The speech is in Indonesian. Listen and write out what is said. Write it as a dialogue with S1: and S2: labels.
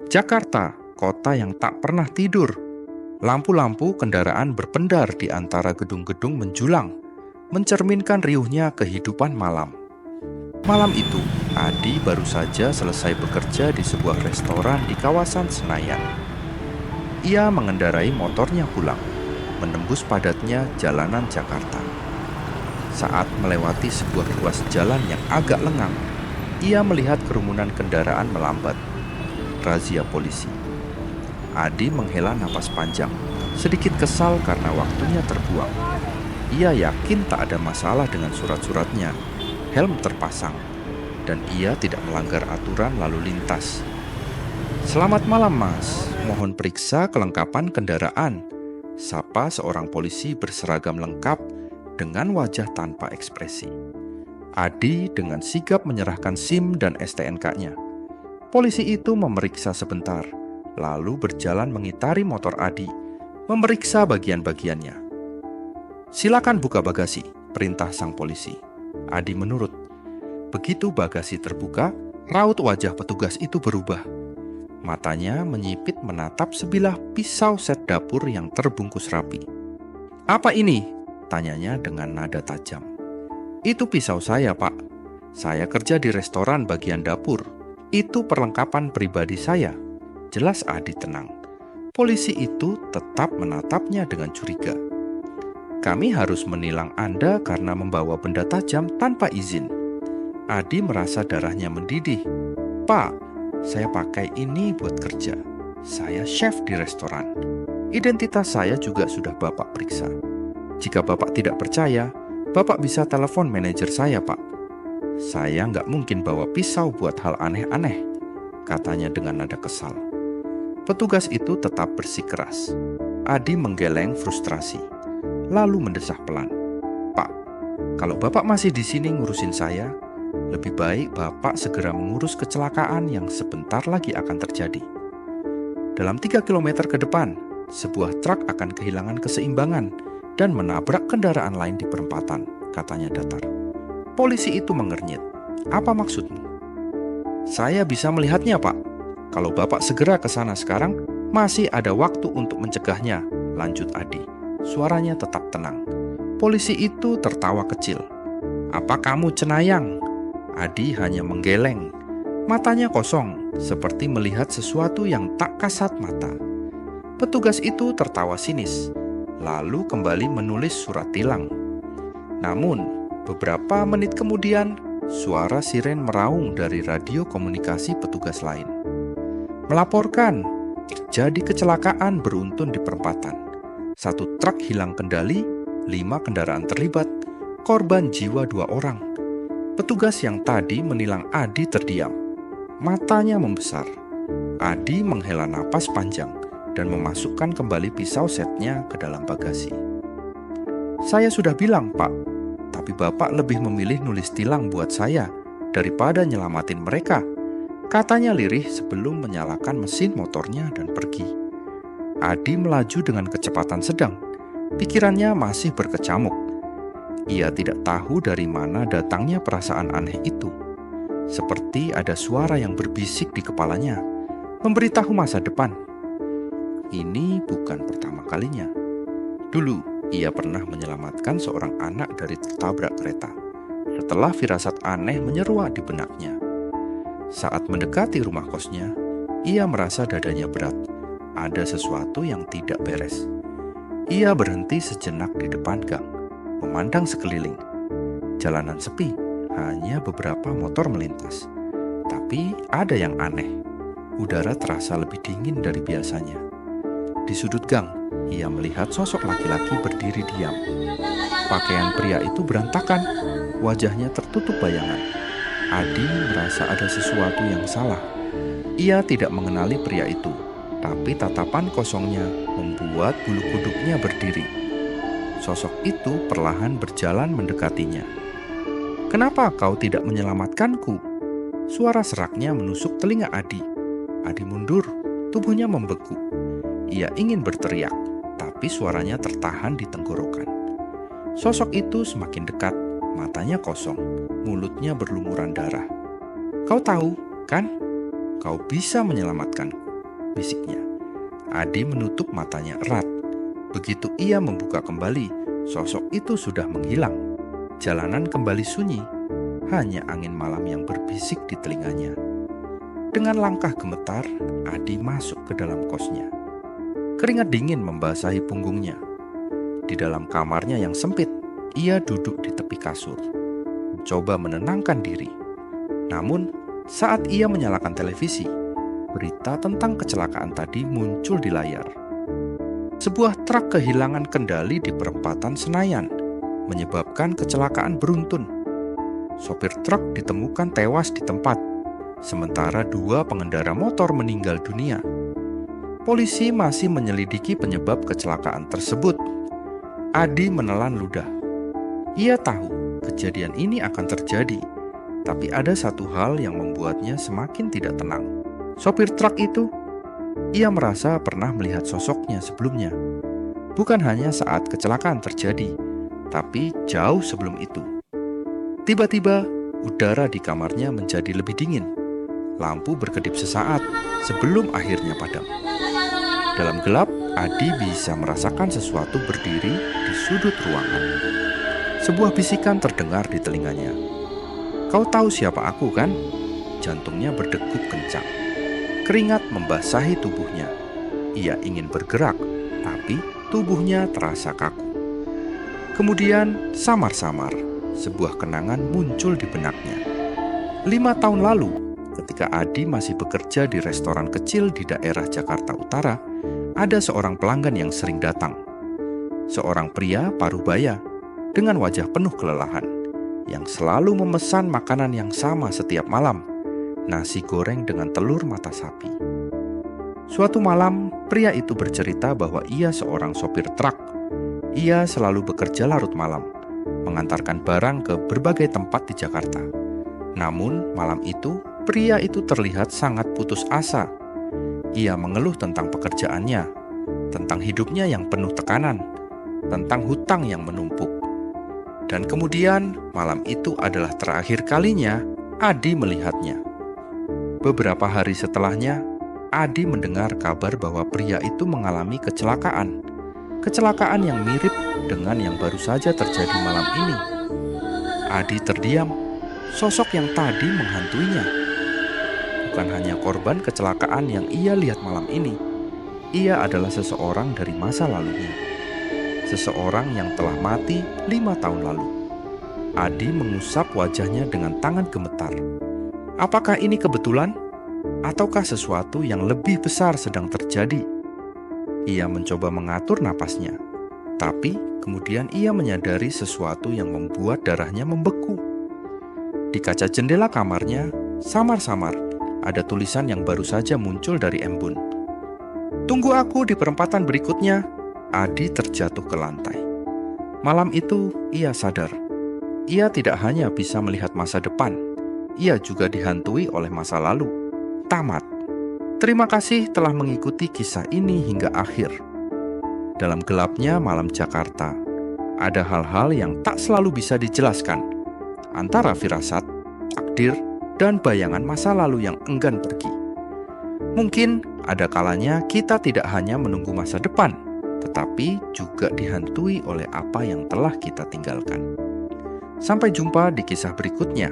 S1: Jakarta, kota yang tak pernah tidur. Lampu-lampu kendaraan berpendar di antara gedung-gedung menjulang, mencerminkan riuhnya kehidupan malam. Malam itu, Adi baru saja selesai bekerja di sebuah restoran di kawasan Senayan. Ia mengendarai motornya pulang, menembus padatnya jalanan Jakarta. Saat melewati sebuah ruas jalan yang agak lengang, ia melihat kerumunan kendaraan melambat. Razia polisi. Adi menghela napas panjang, sedikit kesal karena waktunya terbuang. Ia yakin tak ada masalah dengan surat-suratnya, helm terpasang, dan ia tidak melanggar aturan lalu lintas. "Selamat malam, Mas. Mohon periksa kelengkapan kendaraan," sapa seorang polisi berseragam lengkap dengan wajah tanpa ekspresi. Adi dengan sigap menyerahkan SIM dan STNK-nya. Polisi itu memeriksa sebentar, lalu berjalan mengitari motor Adi, memeriksa bagian-bagiannya. "Silakan buka bagasi," perintah sang polisi. Adi menurut. Begitu bagasi terbuka, raut wajah petugas itu berubah. Matanya menyipit menatap sebilah pisau set dapur yang terbungkus rapi. "Apa ini?" tanyanya dengan nada tajam. "Itu pisau saya, Pak. Saya kerja di restoran bagian dapur. Itu perlengkapan pribadi saya," jelas Adi tenang. Polisi itu tetap menatapnya dengan curiga. "Kami harus menilang Anda karena membawa benda tajam tanpa izin." Adi merasa darahnya mendidih. "Pak, saya pakai ini buat kerja. Saya chef di restoran. Identitas saya juga sudah Bapak periksa. Jika Bapak tidak percaya, Bapak bisa telepon manajer saya, Pak. Saya nggak mungkin bawa pisau buat hal aneh-aneh," katanya dengan nada kesal. Petugas itu tetap bersikeras. Adi menggeleng frustrasi, lalu mendesah pelan. "Pak, kalau Bapak masih di sini ngurusin saya, lebih baik Bapak segera mengurus kecelakaan yang sebentar lagi akan terjadi. Dalam 3 kilometer ke depan, sebuah truk akan kehilangan keseimbangan dan menabrak kendaraan lain di perempatan," katanya datar. Polisi itu mengernyit. "Apa maksudmu?" "Saya bisa melihatnya, Pak. Kalau Bapak segera ke sana sekarang, masih ada waktu untuk mencegahnya," lanjut Adi. Suaranya tetap tenang. Polisi itu tertawa kecil. "Apa kamu cenayang?" Adi hanya menggeleng. Matanya kosong, seperti melihat sesuatu yang tak kasat mata. Petugas itu tertawa sinis, lalu kembali menulis surat tilang. Namun, beberapa menit kemudian, suara siren meraung dari radio komunikasi petugas lain. "Melaporkan, terjadi kecelakaan beruntun di perempatan. 1 truk hilang kendali, 5 kendaraan terlibat, korban jiwa 2 orang." Petugas yang tadi menilang Adi terdiam. Matanya membesar. Adi menghela napas panjang dan memasukkan kembali pisau setnya ke dalam bagasi. "Saya sudah bilang, Pak, tapi Bapak lebih memilih nulis tilang buat saya daripada nyelamatin mereka," katanya lirih sebelum menyalakan mesin motornya dan pergi. Adi melaju dengan kecepatan sedang. Pikirannya masih berkecamuk. Ia tidak tahu dari mana datangnya perasaan aneh itu. Seperti ada suara yang berbisik di kepalanya, memberitahu masa depan. Ini bukan pertama kalinya. Dulu, ia pernah menyelamatkan seorang anak dari tertabrak kereta. Setelah firasat aneh menyeruak di benaknya. Saat mendekati rumah kosnya, ia merasa dadanya berat. Ada sesuatu yang tidak beres. Ia berhenti sejenak di depan gang, memandang sekeliling. Jalanan sepi, hanya beberapa motor melintas. Tapi ada yang aneh. Udara terasa lebih dingin dari biasanya. Di sudut gang, ia melihat sosok laki-laki berdiri diam. Pakaian pria itu berantakan, wajahnya tertutup bayangan. Adi merasa ada sesuatu yang salah. Ia tidak mengenali pria itu, tapi tatapan kosongnya membuat bulu kuduknya berdiri. Sosok itu perlahan berjalan mendekatinya. "Kenapa kau tidak menyelamatkanku?" Suara seraknya menusuk telinga Adi. Adi mundur, tubuhnya membeku. Ia ingin berteriak, tapi suaranya tertahan di tenggorokan. Sosok itu semakin dekat, matanya kosong, mulutnya berlumuran darah. "Kau tahu, kan? Kau bisa menyelamatkanku." bisiknya. Adi menutup matanya erat. Begitu ia membuka kembali, sosok itu sudah menghilang. Jalanan kembali sunyi, hanya angin malam yang berbisik di telinganya. Dengan langkah gemetar, Adi masuk ke dalam kosnya. Keringat dingin membasahi punggungnya. Di dalam kamarnya yang sempit, ia duduk di tepi kasur, mencoba menenangkan diri. Namun, saat ia menyalakan televisi, berita tentang kecelakaan tadi muncul di layar. Sebuah truk kehilangan kendali di perempatan Senayan, menyebabkan kecelakaan beruntun. Sopir truk ditemukan tewas di tempat, sementara 2 pengendara motor meninggal dunia. Polisi masih menyelidiki penyebab kecelakaan tersebut. Adi menelan ludah. Ia tahu kejadian ini akan terjadi, tapi ada satu hal yang membuatnya semakin tidak tenang. Sopir truk itu, ia merasa pernah melihat sosoknya sebelumnya. Bukan hanya saat kecelakaan terjadi, tapi jauh sebelum itu. Tiba-tiba, udara di kamarnya menjadi lebih dingin. Lampu berkedip sesaat sebelum akhirnya padam. Dalam gelap, Adi bisa merasakan sesuatu berdiri di sudut ruangan. Sebuah bisikan terdengar di telinganya. "Kau tahu siapa aku, kan?" Jantungnya berdegup kencang. Keringat membasahi tubuhnya. Ia ingin bergerak, tapi tubuhnya terasa kaku. Kemudian, samar-samar, sebuah kenangan muncul di benaknya. 5 tahun lalu, ketika Adi masih bekerja di restoran kecil di daerah Jakarta Utara, ada seorang pelanggan yang sering datang. Seorang pria parubaya dengan wajah penuh kelelahan, yang selalu memesan makanan yang sama setiap malam, nasi goreng dengan telur mata sapi. Suatu malam, pria itu bercerita bahwa ia seorang sopir truk. Ia selalu bekerja larut malam, mengantarkan barang ke berbagai tempat di Jakarta. Namun, malam itu, pria itu terlihat sangat putus asa. Ia mengeluh tentang pekerjaannya, tentang hidupnya yang penuh tekanan, tentang hutang yang menumpuk. Dan kemudian, malam itu adalah terakhir kalinya Adi melihatnya. Beberapa hari setelahnya, Adi mendengar kabar bahwa pria itu mengalami kecelakaan. Kecelakaan yang mirip dengan yang baru saja terjadi malam ini. Adi terdiam. Sosok yang tadi menghantuinya bukan hanya korban kecelakaan yang ia lihat malam ini. Ia adalah seseorang dari masa lalunya. Seseorang yang telah mati 5 tahun lalu. Adi mengusap wajahnya dengan tangan gemetar. Apakah ini kebetulan? Ataukah sesuatu yang lebih besar sedang terjadi? Ia mencoba mengatur napasnya, tapi kemudian ia menyadari sesuatu yang membuat darahnya membeku. Di kaca jendela kamarnya, samar-samar ada tulisan yang baru saja muncul dari embun. "Tunggu aku di perempatan berikutnya." Adi terjatuh ke lantai. Malam itu, ia sadar. Ia tidak hanya bisa melihat masa depan, ia juga dihantui oleh masa lalu. Tamat. Terima kasih telah mengikuti kisah ini hingga akhir. Dalam gelapnya malam Jakarta, ada hal-hal yang tak selalu bisa dijelaskan, antara firasat, takdir, dan bayangan masa lalu yang enggan pergi. Mungkin ada kalanya kita tidak hanya menunggu masa depan, tetapi juga dihantui oleh apa yang telah kita tinggalkan. Sampai jumpa di kisah berikutnya.